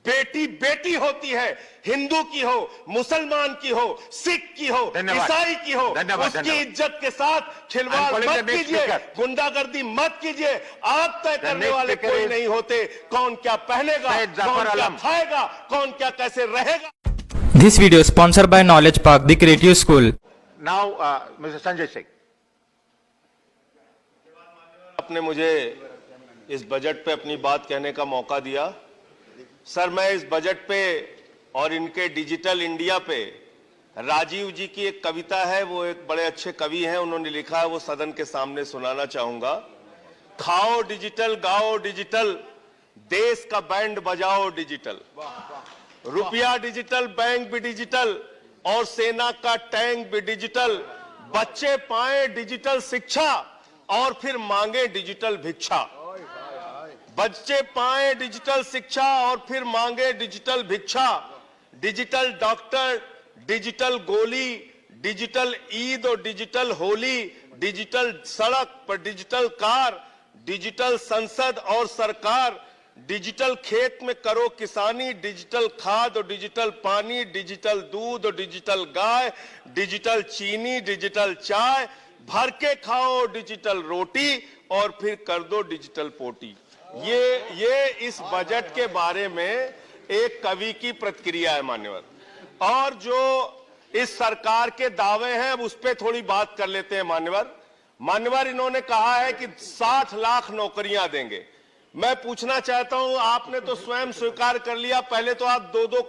बेटी बेटी होती है, हिंदू की हो, मुसलमान की हो, सिख की हो, ईसाई की हो, उसकी इज्जत के साथ खिलवाड़ मत कीजिए, गुंडागर्दी मत कीजिए। आप तय करने वाले कोई नहीं होते कौन क्या पहनेगा, कौन क्या खाएगा, कौन क्या कैसे रहेगा। This video is sponsored by Knowledge Park, the Creative School. Now, Mr. Sanjay Singh. आपने मुझे इस बजट पे अपनी बात कहने का मौका दिया। सर, मैं इस बजट पे और इनके डिजिटल इंडिया पे राजीव जी की एक कविता है, वो एक बड़े अच्छे कवि हैं, उन्होंने लिखा है, वो सदन के सामने सुनाना चाहूंगा। खाओ डिजिटल, गाओ डिजिटल, देश का बैंड बजाओ डिजिटल, रुपया डिजिटल, बैंक भी डिजिटल और सेना का टैंक भी डिजिटल। बच्चे पाए डिजिटल शिक्षा और फिर मांगे डिजिटल भिक्षा। बच्चे पाए डिजिटल शिक्षा और फिर मांगे डिजिटल भिक्षा। डिजिटल डॉक्टर, डिजिटल गोली, डिजिटल ईद और डिजिटल होली, डिजिटल सड़क पर डिजिटल कार, डिजिटल संसद और सरकार, डिजिटल खेत में करो किसानी, डिजिटल खाद और डिजिटल पानी, डिजिटल दूध और डिजिटल गाय, डिजिटल चीनी, डिजिटल चाय, भर के खाओ डिजिटल रोटी और फिर कर दो डिजिटल पोटी। ये इस बजट के बारे में एक कवि की प्रतिक्रिया है मान्यवर। और जो इस सरकार के दावे हैं उस पे थोड़ी बात कर लेते हैं मान्यवर। इन्होंने कहा है कि 60 लाख नौकरियां देंगे। मैं पूछना चाहता हूं, आपने तो स्वयं स्वीकार कर लिया, पहले तो आप 2-2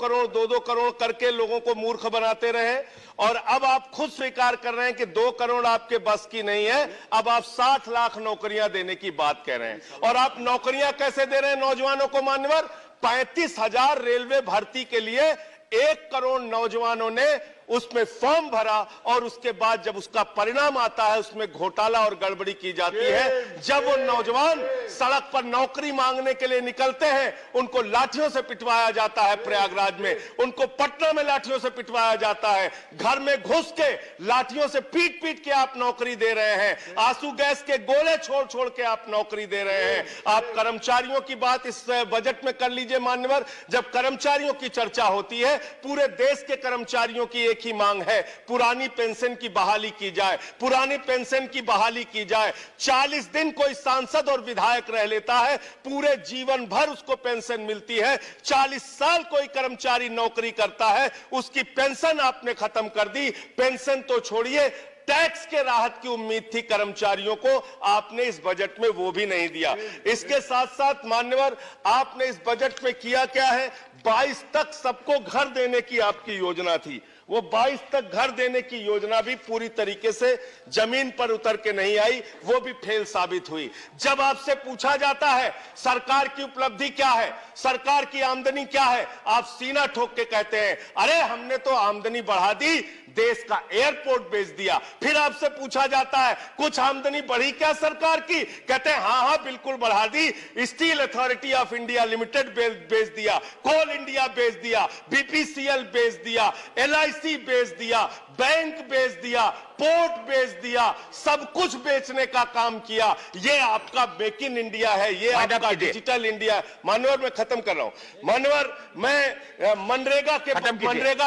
करोड़ करके लोगों को मूर्ख बनाते रहे और अब आप खुद स्वीकार कर रहे हैं कि 2 करोड़ आपके बस की नहीं है। अब आप 60 लाख नौकरियां देने की बात कह रहे हैं। और आप नौकरियां कैसे दे रहे हैं नौजवानों को मान्यवर? 35,000 रेलवे भर्ती के लिए 1 करोड़ नौजवानों ने उसमें फॉर्म भरा और उसके बाद जब उसका परिणाम आता है उसमें घोटाला और गड़बड़ी की जाती है। जब वो नौजवान सड़क पर नौकरी मांगने के लिए निकलते हैं उनको लाठियों से पिटवाया जाता है प्रयागराज में, उनको पटना में लाठियों से पिटवाया जाता है, घर में घुस के लाठियों से पीट पीट के आप नौकरी दे रहे हैं, आंसू गैस के गोले छोड़ छोड़ के आप नौकरी दे रहे हैं। आप कर्मचारियों की बात इस बजट में कर लीजिए मान्यवर। जब कर्मचारियों की चर्चा होती है, पूरे देश के कर्मचारियों की एक ही मांग है, पुरानी पेंशन की बहाली की जाए, पुरानी पेंशन की बहाली की जाए। 40 दिन कोई सांसद और विधायक रह लेता है, पूरे जीवन भर उसको पेंशन मिलती है। 40 साल कोई कर्मचारी नौकरी करता है, उसकी पेंशन आपने खत्म कर दी। पेंशन तो छोड़िए, टैक्स के राहत की उम्मीद थी कर्मचारियों को, आपने इस बजट में वो भी नहीं दिया। इसके साथ साथ मान्यवर, आपने इस बजट में किया क्या है? 22 तक सबको घर देने की आपकी योजना थी, वो 22 तक घर देने की योजना भी पूरी तरीके से जमीन पर उतर के नहीं आई, वो भी फेल साबित हुई। जब आपसे पूछा जाता है सरकार की उपलब्धि क्या है, सरकार की आमदनी क्या है, आप सीना ठोक के कहते हैं अरे हमने तो आमदनी बढ़ा दी, देश का एयरपोर्ट बेच दिया। फिर आपसे पूछा जाता है कुछ आमदनी बढ़ी क्या सरकार की, कहते हैं हाँ बिल्कुल बढ़ा दी, steel authority of India limited बेच दिया, कोल इंडिया बेच दिया, बीपीसीएल बेच दिया, एलआईसी बेच दिया, बैंक बेच दिया, पोर्ट बेच दिया, सब कुछ बेचने का काम किया। ये आपका मेक इन इंडिया है, ये आपका डिजिटल इंडिया है। मानवर, मैं खत्म कर रहा हूं मानवर। मैं मनरेगा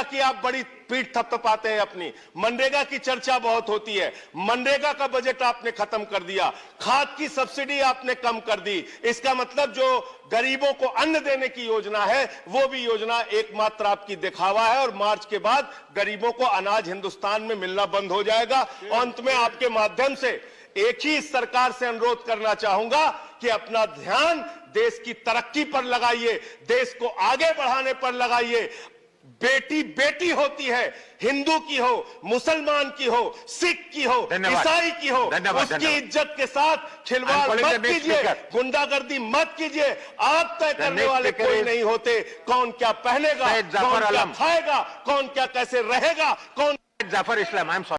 की आप बड़ी पीठ थपथपाते हैं अपनी, मनरेगा की चर्चा बहुत होती है, मनरेगा का बजट आपने खत्म कर दिया, खाद की सब्सिडी आपने कम कर दी। इसका मतलब जो गरीबों को अन्न देने की योजना है वो भी योजना एकमात्र आपकी दिखावा है और मार्च के बाद गरीबों को अनाज हिंदुस्तान में मिलना बंद हो जाएगा। अंत में आपके माध्यम से एक ही सरकार से अनुरोध करना चाहूंगा कि अपना ध्यान देश की तरक्की पर लगाइए, देश को आगे बढ़ाने पर लगाइए। बेटी बेटी होती है, हिंदू की हो, मुसलमान की हो, सिख की हो, ईसाई की हो, उसकी इज्जत के साथ खिलवाड़ मत कीजिए, गुंडागर्दी मत कीजिए। आप तय करने वाले कोई नहीं होते कौन क्या पहनेगा, कौन क्या खाएगा, कौन क्या कैसे रहेगा, कौन Zafar Islam, I'm sorry.